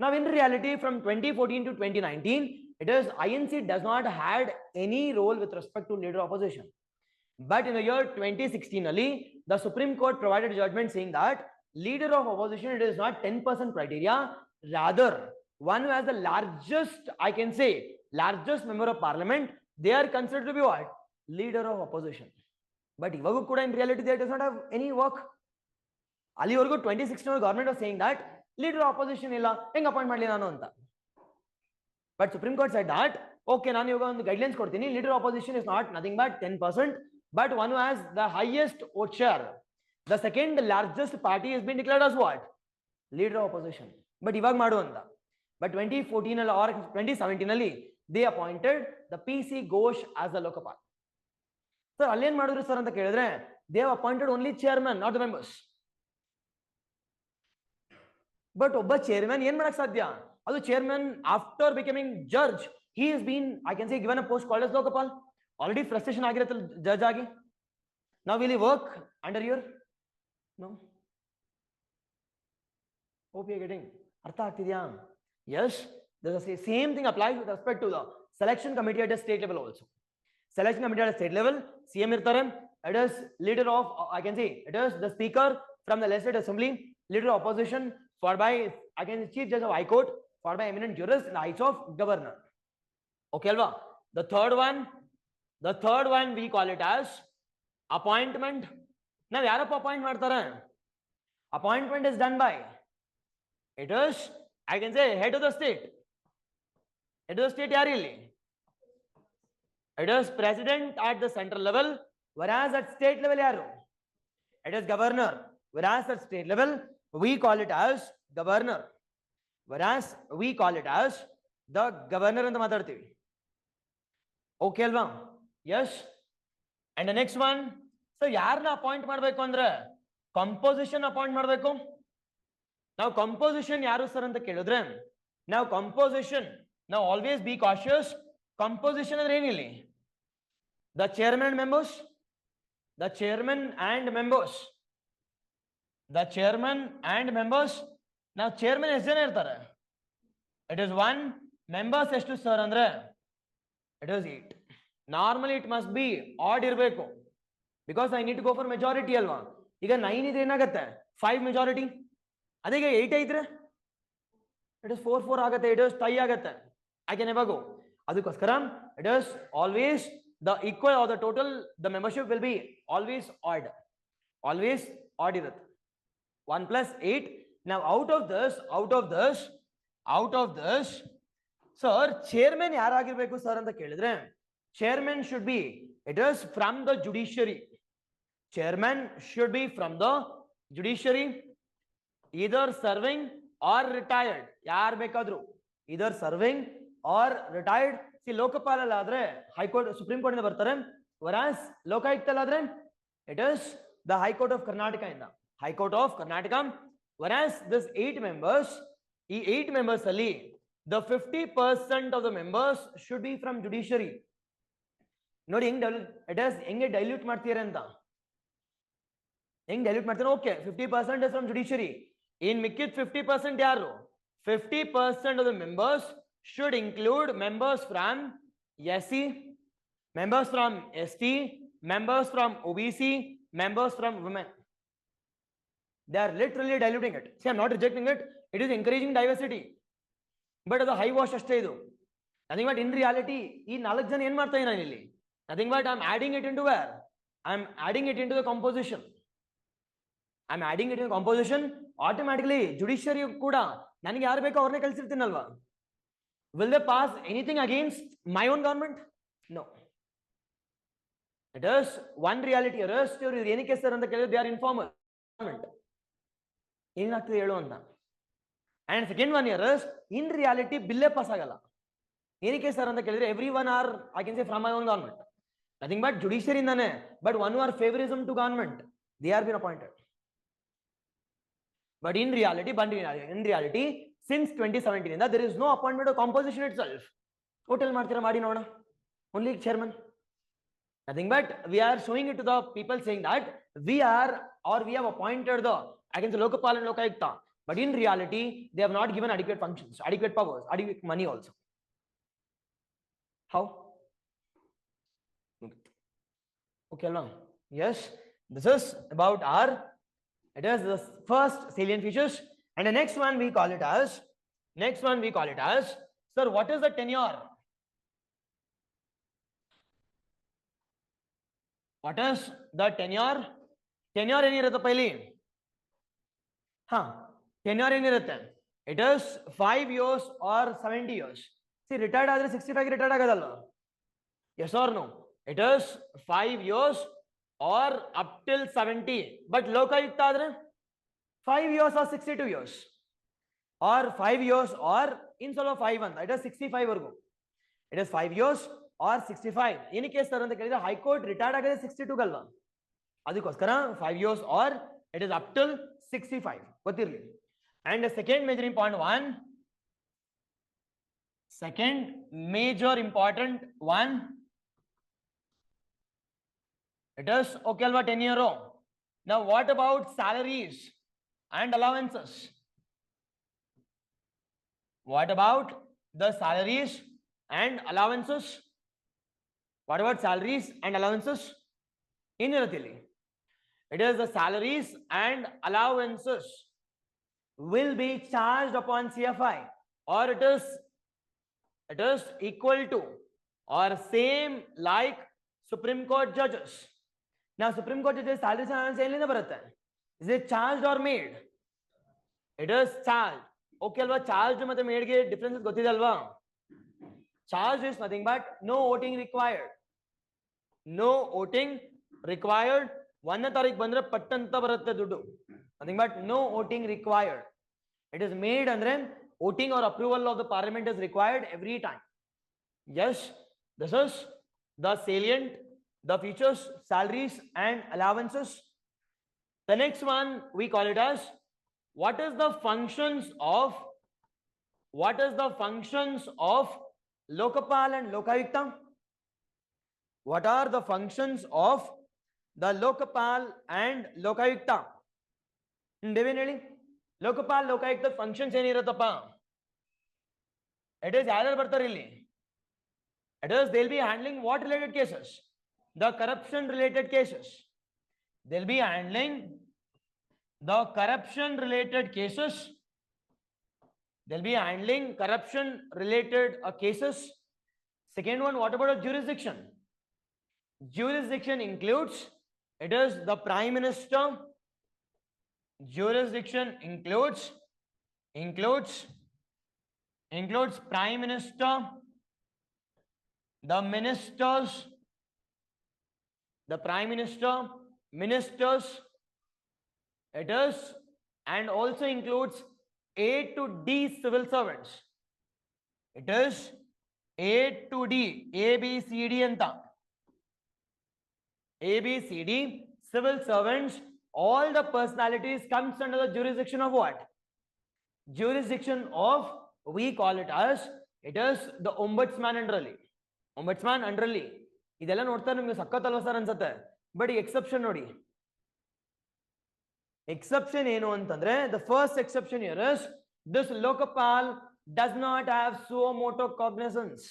Now in reality from 2014 to 2019, it is INC does not had any role with respect to leader opposition. But in the year 2016 only, the Supreme Court provided a judgment saying that leader of opposition, it is not 10% criteria, rather one who has the largest, I can say, largest member of parliament, they are considered to be what? Leader of opposition. But ಇವಾಗೂ ಕೂಡ in reality they does not have any work. ಅಲ್ಲಿವರೆಗೂ 2016 government was saying that leader opposition ಇಲ್ಲ, ಹೆಂಗ್ appoint ಮಾಡಲಿ ನಾನು ಅಂತ. But Supreme Court said that okay, ನಾನು ಇವಾಗ ಒಂದು ಗೈಡ್ಲೈನ್ಸ್ ಕೊಡ್ತೀನಿ, leader opposition is not nothing but 10%, but one who has the highest vote share, the second largest party has been declared as what? Leader opposition. But ಇವಾಗ ಮಾಡು ಅಂತ. But 2014 or 2017 ಅಲ್ಲಿ they appointed the PC Ghosh as the Lokpal. Sir, ಅಲ್ಲೇನ್ ಮಾಡಿದ್ರು sir ಅಂತ ಕೇಳಿದ್ರೆ, they have appointed only chairman, not the members. But ಒಬ್ಬ chairman ಏನ್ ಮಾಡಕ್ ಸಾಧ್ಯ? ಅದು chairman after becoming judge, he has been, I can say, given a post called as Lokpal. Already frustration ಆಗಿರುತ್ತೆ judge ಆಗಿ. Now will he work under your? No. Hope you are getting. ಅರ್ಥ ಆಗ್ತಿದ್ಯಾ? Yes, the same thing applies with respect to the selection committee at the state level also. Selection committee at the state level, CM irtare, it is leader of, I can say, it is the speaker from the legislative assembly, leader of opposition, followed by, I can say, chief judge of high court, followed by eminent jurist in the eyes of governor. Okay alva? The third one we call it as appointment. Now yarappa appoint ಮಾಡ್ತಾರೆ? Appointment is done by, it is, I can say, head of the state. Head of the state ಯಾರು ಇಲ್ಲಿ? It is president at the central level, whereas at state level yaru? It is governor, whereas at state level we call it as governor, whereas we call it as the governor ಅಂತ ಮಾತಾಡ್ತೀವಿ. Okay ಅಲ್ವಾ? Yes. And the next one, so ಯಾರನ್ನ appoint ಮಾಡಬೇಕು ಅಂದ್ರೆ composition appoint ಮಾಡಬೇಕು. ನಾವು composition ಯಾರು sir ಅಂತ ಕೇಳಿದ್ರೆ, ನಾವು ಕಂಪೋಸಿಷನ್, ನಾವು ಆಲ್ವೇಸ್ ಬಿ ಕಾಶಿಯಸ್. ಕಂಪೋಸಿಷನ್ ಅಂದ್ರೆ ಏನಿಲ್ಲ? The chairman and members, the chairman and members, the chairman and members. Now chairman ಎಷ್ಟು ಜನ ಇರ್ತಾರೆ? It is 1. Members ಎಷ್ಟು ಸರ್ ಅಂದ್ರೆ it is 8. Normally it must be odd ಇರಬೇಕು, because I need to go for majority ಅಲ್ವಾ. ಈಗ 9 ಇದ್ರೆ ಏನಾಗುತ್ತೆ? 5 majority. ಅದೇ ಈಗ 8 ಐತ್ರೆ it is 4-4 ಆಗುತ್ತೆ, it is tie ಆಗುತ್ತೆ. I can never go. ಅದಕ್ಕೋಸ್ಕರ it is always the equal or the total, the membership will be always odd ಇರುತ್ತೆ. 1 plus 8. Now out of this sir, chairman ಯಾರಾಗಿರ್ಬೇಕು sir ಅಂತ ಕೇಳಿದ್ರೆ, chairman should be, it is from the judiciary. Chairman should be from the judiciary, either serving or retired. ಯಾರು ಬೇಕಾದ್ರು, either serving or retired. See, Lokpal ಆದ್ರೆ high court, supreme court ಇಂದ ಬರ್ತಾರೆ, whereas Lokayukta ಆದ್ರೆ it is the High Court of Karnataka ಇಂದ. High Court of Karnataka. Whereas this 8 members, ಈ 8 members ಅಲ್ಲಿ the 50% of the members should be from judiciary. ನೋಡಿ ಹೆಂಗೆ dilute ಮಾಡ್ತೀರ ಅಂತ, ಹೆಂಗ್ ಡೈಲ್ಯೂಟ್ ಮಾಡ್ತೀರ? Okay 50% is from judiciary. In ಮಿಕ್ಕಿದ 50% ಯಾರು? 50% of the members should include members from SC, members from ST, members from OBC, members from women. They are literally diluting it. See, I'm not rejecting it. It is encouraging diversity. But ಅದು high wash ಅಷ್ಟೇ ಇದು. Nothing but in reality, ಈ 4 ಜನ ಏನ್ ಮಾಡ್ತಾ ಇದ್ದೀನಿ ಇಲ್ಲಿ? Nothing but I'm adding it into where? I'm adding it into the composition. I'm adding it into the composition. Automatically, judiciary ಕೂಡ ನನಗೆ ಯಾರು ಬೇಕೋ ಅವ್ರನ್ನೇ ಕಳಿಸಿರ್ತೀನಲ್ವಾ? Will they pass anything against my own government? No. It is one reality. Arrest ಇವರು ಏನಕ್ಕೆ sir ಅಂತ ಕೇಳಿದ್ರೆ they are informal. ಏನಾಗ್ತದೆ ಹೇಳು ಅಂತ. And second one here is in reality ಬಿಲ್ಲೇ ಪಾಸ್ ಆಗಲ್ಲ. ಏನಕ್ಕೆ ಸರ್ ಅಂತ ಕೇಳಿದ್ರೆ everyone are I can say from my own government. Nothing but judiciary ಇಂದಾನೆ. But one who are favorism to government, they are been appointed. But in reality, since 2017 ಇಂದ there is no appointment of composition itself. Total ಮಾಡ್ತೀರಾ ಮಾಡಿ ನೋಡೋಣ. Only chairman. Nothing but we are showing it to the people saying that we have appointed the against Lokpal and Lokayukta, but in reality they have not given adequate functions, adequate powers, adequate money also. How? Okay now, yes, this is about our, it is the first salient features, and the next one we call it as sir, what is the tenure? What is the tenure? Tenure ಏನಿರುತ್ತಪ್ಪ ಇಲ್ಲಿ? tenure ಏನಿರುತ್ತೆ? It is 5 years or 70 years. See, retired ಆದ್ರೆ 65 retired ಆಗೋದಲ್ಲ? Yes or no? It is 5 years or up till 70. But Lokayukta ಆದ್ರೆ 5 years or 62 years. Or 5 years or in solo 5 ಅಂತ. It is 65 ವರೆಗೂ. It is 5 years or 65. ಏನಕ್ಕೆ sir ಅಂತ ಕೇಳಿದ್ರೆ high court retired ಆಗಿದೆ 62 ಗಲ್ವಾ? ಅದಕ್ಕೋಸ್ಕರ 5 years or it is up till 65 ಗೊತ್ತಿರಲಿ. And the second major important one, it is okay alva tenure. Now what about salaries and allowances? What about the salaries and allowances? What about salaries and allowances? ಏನಿರುತ್ತಿಲ್ಲಿ? It is the salaries and allowances will be charged upon CFI, or it is equal to or same like Supreme Court judges. Now Supreme Court judges salaries and allowances ಎಲ್ಲಿಂದ ಬರುತ್ತೆ? Is it charged or made? It is charged. Okay alva? Charged ಮತ್ತೆ made ಗೆ differences ಗೊತ್ತಿದೆ ಅಲ್ವಾ? Charged is nothing but no voting required. No voting required. 1ನೇ ತಾರೀಕು ಬಂದ್ರೆ ಪಟ್ಟಂತ ಬರುತ್ತೆ ದುಡ್ಡು. Nothing but no voting required. It is made andre voting or approval of the parliament is required every time. Yes, this is the salient, the features, salaries and allowances. The next one we call it as what is the functions of Lokpal and Lokayukta? What are the functions of the Lokpal and Lokayukta? Devin ಹೇಳಿ, Lokpal Lokayukta functions ಏನಿರುತ್ತಪ್ಪ? It is ಯಾರು ಬರ್ತಾರೆ ಇಲ್ಲಿ? It is they'll be handling what related cases? The corruption related cases. They'll be handling the corruption related cases. They'll be handling corruption related cases. Second one, what about a jurisdiction? Jurisdiction includes, it is the Prime Minister. Jurisdiction includes Prime Minister, the ministers, the Prime Minister, ministers. It is and also includes A to D civil servants. It is A to D, A, B, C, D anta. A, B, C, D civil servants all the personalities comes under the jurisdiction of what? Jurisdiction of, we call it as, it is the Ombudsman underly. Ombudsman underly. ಇದೆಲ್ಲ ನೋಡ್ತಾ ನಿಮ್ಗೆ ಸಖತ್ತಲ್ವ sir ಅನ್ಸುತ್ತೆ. But exception ನೋಡಿ. Exception ಏನು ಅಂತಂದ್ರೆ, the first exception here is this Lokpal does not have suo moto cognizance.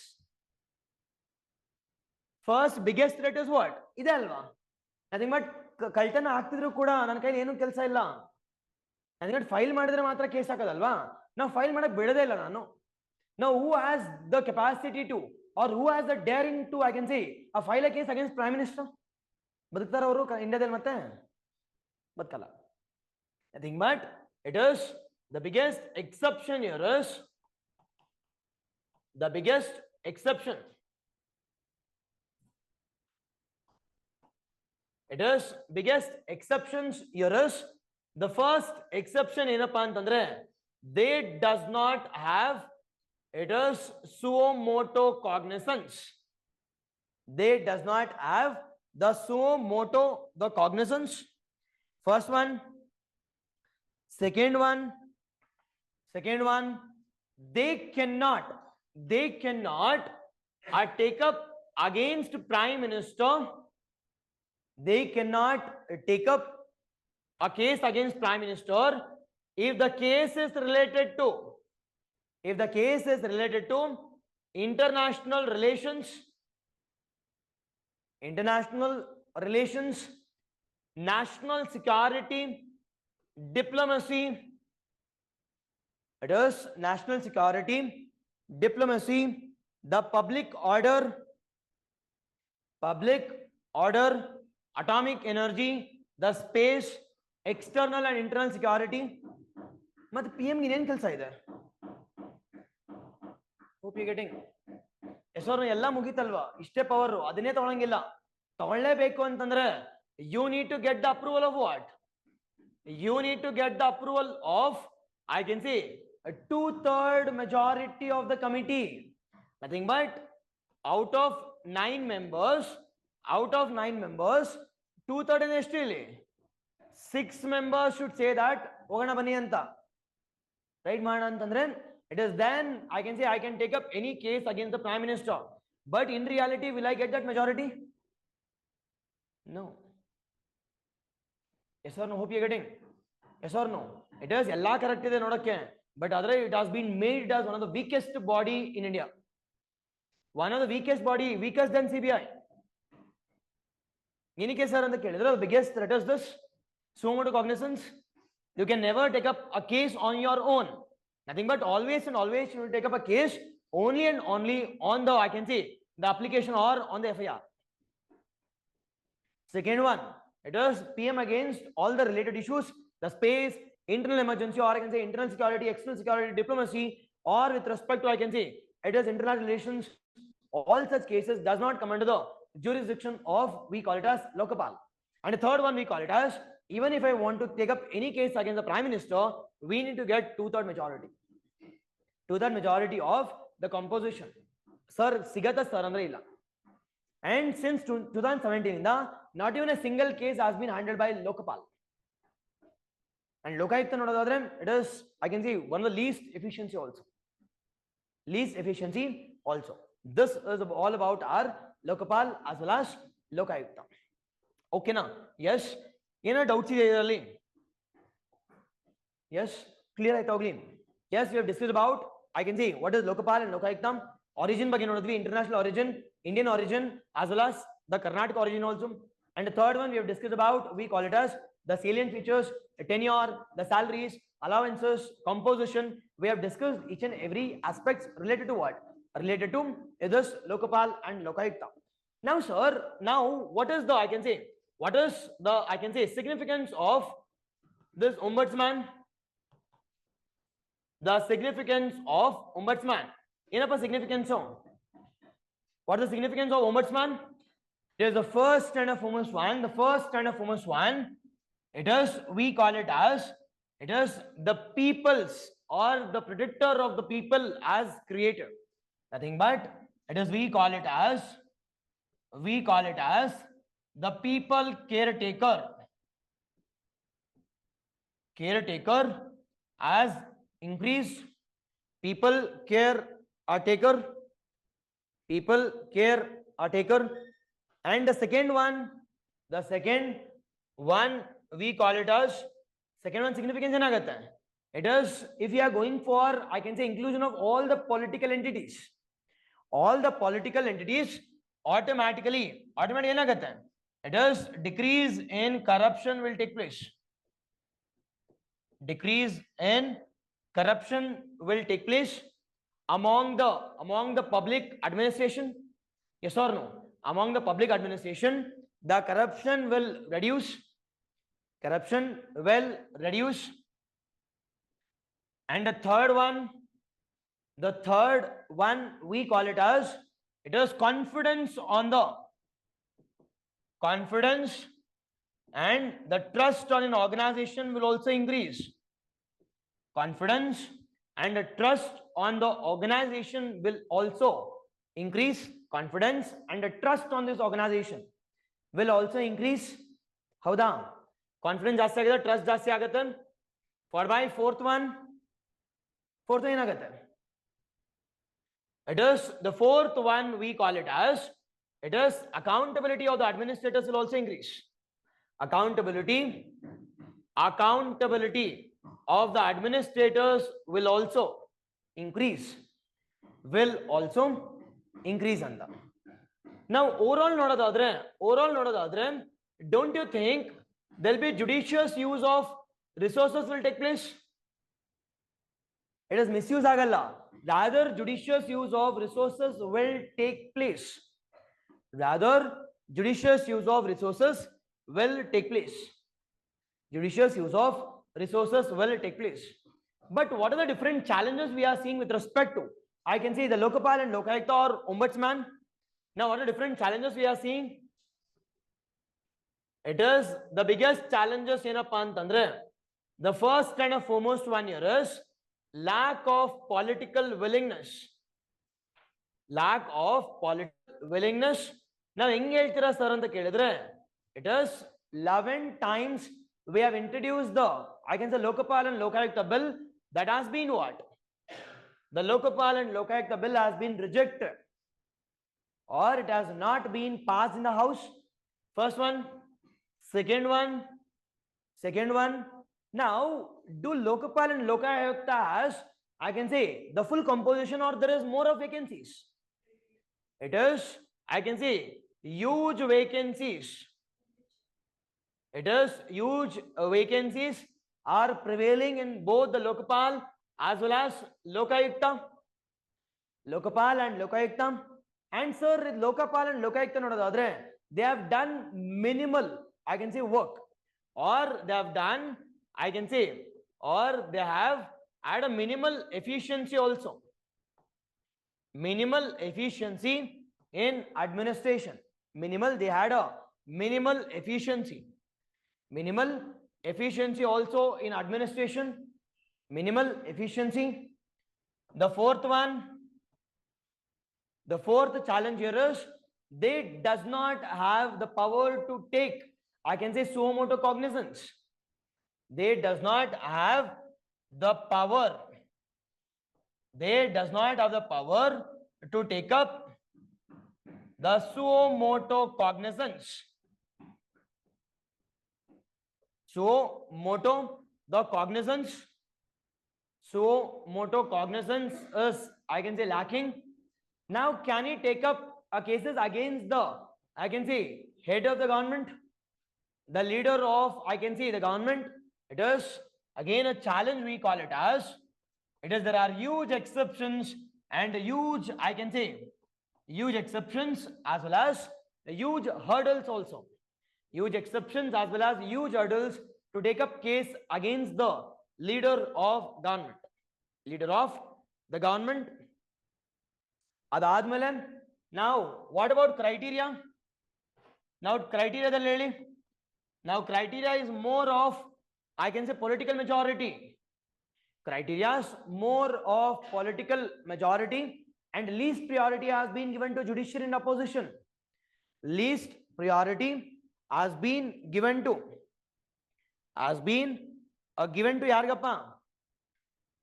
First biggest threat is what? ಇದೆ ಅಲ್ವಾ? nothing but ಕಳ್ತನ ಆಗ್ತಿದ್ರು ಕೂಡ ನನ್ನ ಕೈಲಿ ಏನು ಕೆಲಸ ಇಲ್ಲ. ನನಗೆ ಫೈಲ್ ಮಾಡಿದ್ರೆ ಮಾತ್ರ ಕೇಸ್ ಹಾಕೋದಲ್ವಾ? ನಾವು ಫೈಲ್ ಮಾಡಕ್ ಬಿಡದೇ ಇಲ್ಲ ನಾನು. Now who has the capacity to, or who has the daring to, I can say, a file a case against Prime Minister? ಬದುಕ್ತಾರ ಅವರು ಇಂಡಿಯಾದಲ್ಲಿ ಮತ್ತೆ? ಬದುಕಲ್ಲ. Nothing but it is the biggest exception here is the biggest exception. It is biggest exceptions here is the first exception ಏನಪ್ಪಾ ಅಂತಂದ್ರೆ, they does not have, it is suo moto cognizance. They does not have the suo moto, the cognizance. First one. Second one, they cannot take up against Prime Minister. They cannot take up a case against Prime Minister if the case is related to, international relations, national security, diplomacy. It is national security, diplomacy, the public order, atomic energy, the space, external and internal security. ಮತ್ತೆ PM ಗೆ ಏನ್ ಕೆಲಸ ಇದೆ? Hope you getting. S R ಎಲ್ಲ ಮುಗಿತಲ್ವಾ? ಇಷ್ಟೇ power, ಅದನ್ನೇ ತಗೊಳಂಗಿಲ್ಲ. ತಗೊಳ್ಳೇಬೇಕು ಅಂತಂದ್ರೆ you need to get the approval of what? You need to get the approval of, I can say, a 2/3 majority of the committee. Nothing but out of 9 members, 2/3 is still 6 members should say that ಹೋಗೋಣ ಬನ್ನಿ ಅಂತ, right ಮಾಡೋಣ ಅಂತಂದ್ರೆ it is then I can say I can take up any case against the Prime Minister. But in reality, will I get that majority? No. Yes or no? Hope you're getting. Yes or no? It is ella correct ide nodakke, but adre it has been made as one of the weakest body in India. One of the weakest body, weaker than CBI. ಏನಕ್ಕೆ sir ಅಂತ ಕೇಳಿದ್ರೆ, the biggest threat is this suo moto cognizance. You can never take up a case on your own. Nothing but always and always you will take up a case only and only on the, I can say, the application or on the FIR. Second one, it is PM against all the related issues, the space, internal emergency, or I can say internal security, external security, diplomacy, or with respect to, I can say, it is international relations. All such cases does not come under the jurisdiction of, we call it as Lokpal. And the third one we call it as, even if I want to take up any case against the Prime Minister, we need to get 2/3 majority. 2/3 majority of the composition. Sir, sigata sir andre illa. And since 2017 not even a single case has been handled by Lokpal. And Lokayukta nodadadre, it is, I can say, one of the least efficiency also. This is all about our Lokpal as well as Lokayukta. Okay na? Yes. Any doubts ideyalli? Yes. Clear aita hogli? Yes, we have discussed about, I can say, what is Lokpal and Lokayukta. Origin ಬಗ್ಗೆ ನೋಡಿದ್ವಿ, international origin, Indian origin, as well as the Karnataka origin also. And the third one we have discussed about, we call it as the salient features, the tenure, the salaries, allowances, composition. We have discussed each and every aspects related to what? Related to this Lokpal and Lokayukta. Now, sir, now what is the, I can say, significance of this Ombudsman? The significance of Ombudsman. ಏನಪ್ಪ significance? What is the significance of Ombudsman? It is the first stand of Ombudsman. The first stand of Ombudsman, it is, we call it as, it is the people's, or the protector of the people as creator. Nothing but it is, we call it as the people caretaker. caretaker has increased. People care a taker. People care a taker. And the second one we call it as second one significance है ना कहते हैं. It is if you are going for, I can say, inclusion of all the political entities. All the political entities automatically ना कहते हैं. It is decrease in corruption will take place. Decrease in corruption will take place among the public administration. Yes or no? Among the public administration, the corruption will reduce. Corruption will reduce. And the third one we call it as, it is confidence and the trust on an organization will also increase. Confidence and the trust on the organization will also increase. Confidence and the trust on this organization will also increase. Howda? Confidence ಜಾಸ್ತಿ ಆಗಿದೆ, trust ಜಾಸ್ತಿ ಆಗುತ್ತೆ. For by fourth one ಏನಾಗುತ್ತೆ? It is the fourth one we call it as, it is accountability of the administrators will also increase. Accountability of the administrators will also increase. ಅಂತ. Now overall ನೋಡೋದಾದ್ರೆ don't you think there will be judicious use of resources will take place? It is misuse ಆಗಲ್ಲ, rather judicious use of resources will take place. Rather judicious use of resources will take place. Judicious use of resources will take place. But what are the different challenges we are seeing with respect to, I can say, the Lokpal and Lokayukta or Ombudsman? Now what are the different challenges we are seeing? It is the biggest challenges ಏನಪ್ಪಾ ಅಂತಂದ್ರೆ, the first kind of foremost one here is lack of political willingness. Lack of political willingness. Now ಹೆಂಗೆ ಹೇಳ್ತೀರಾ sir ಅಂತ ಕೇಳಿದ್ರೆ, it is 11 times we have introduced the, I can say, Lokpal and Lokayukta bill, that has been what? The Lokpal and Lokayukta bill has been rejected, or it has not been passed in the house. First one. Second one. Now, do Lokpal and Lokayukta has, I can say, the full composition, or there is more of vacancies? It is, I can say, huge vacancies. It is huge vacancies are prevailing in both the Lokpal as well as Lokayukta. Lokpal and Lokayukta. And sir, Lokpal and Lokayukta nodadadre, they have done minimal, I can say, work, or they have done, I can say, or they have had a minimal efficiency also. Minimal efficiency in administration. They had a minimal efficiency. Minimal efficiency also in administration. Minimal efficiency. The fourth challenge here is, they does not have the power to take, I can say, suo motu cognizance. They does not have the power. They does not have the power to take up the suo motu cognizance. Suo motu, the cognizance. Suo motu cognizance is, I can say, lacking. Now, can he take up cases against the, I can say, head of the government, the leader of, I can say, the government? It is again a challenge we call it as. It is, there are huge exceptions and huge, I can say, huge exceptions as well as huge hurdles also. Huge exceptions as well as huge hurdles to take up case against the leader of government. Leader of the government. Adadmele. Now, what about criteria? Now, criteria is more of, I can say, political majority. Criteria is more of political majority, and least priority has been given to judiciary and opposition. Least priority has been given to given to yargappa.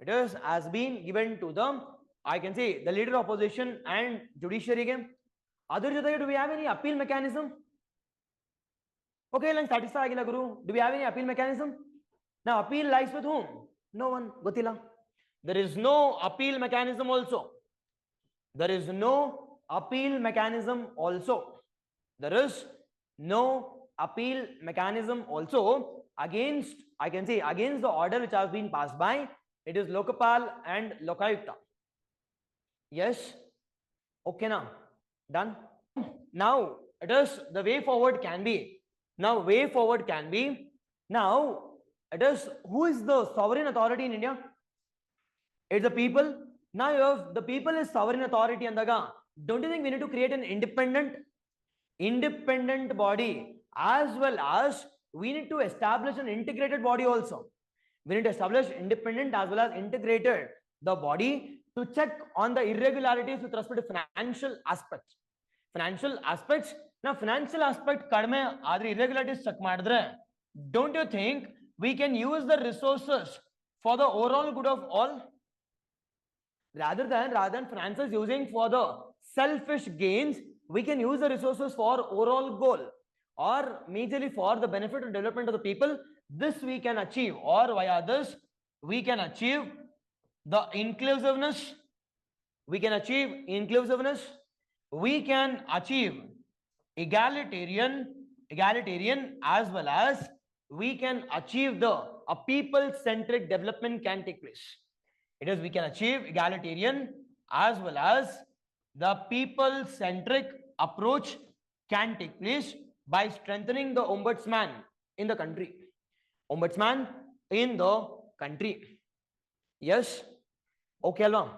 It is has been given to the, I can say, the leader opposition and judiciary game. Other jotege, do we have any appeal mechanism? Okay, let's satisfy agila guru. Do we have any appeal mechanism? Now appeal lies with whom? No one. Gotila. There is no appeal mechanism also. There is no appeal mechanism also. There is no appeal mechanism also against, I can say, against the order which has been passed by. It is Lokpal and Lokayukta. Yes. Okay now. Done. Now it is the way forward can be. Now way forward can be. Now it is, who is the sovereign authority in India? It's the people. Now if the people is sovereign authority andaga, don't you think we need to create an independent body, as well as we need to establish an integrated body also. We need to establish independent as well as integrated the body to check on the irregularities with respect to financial aspects. Financial aspects. Now financial aspect kadme adre irregularities check madidre, don't you think we can use the resources for the overall good of all, rather than finances using for the selfish gains? We can use the resources for overall goal or majorly for the benefit and development of the people. This we can achieve, or via this we can achieve the inclusiveness. We can achieve inclusiveness. We can achieve egalitarian, as well as we can achieve the people-centric development can take place. It is, we can achieve egalitarian as well as the people-centric approach can take place by strengthening the ombudsman in the country. Ombudsman in the country. Yes. Okay, along.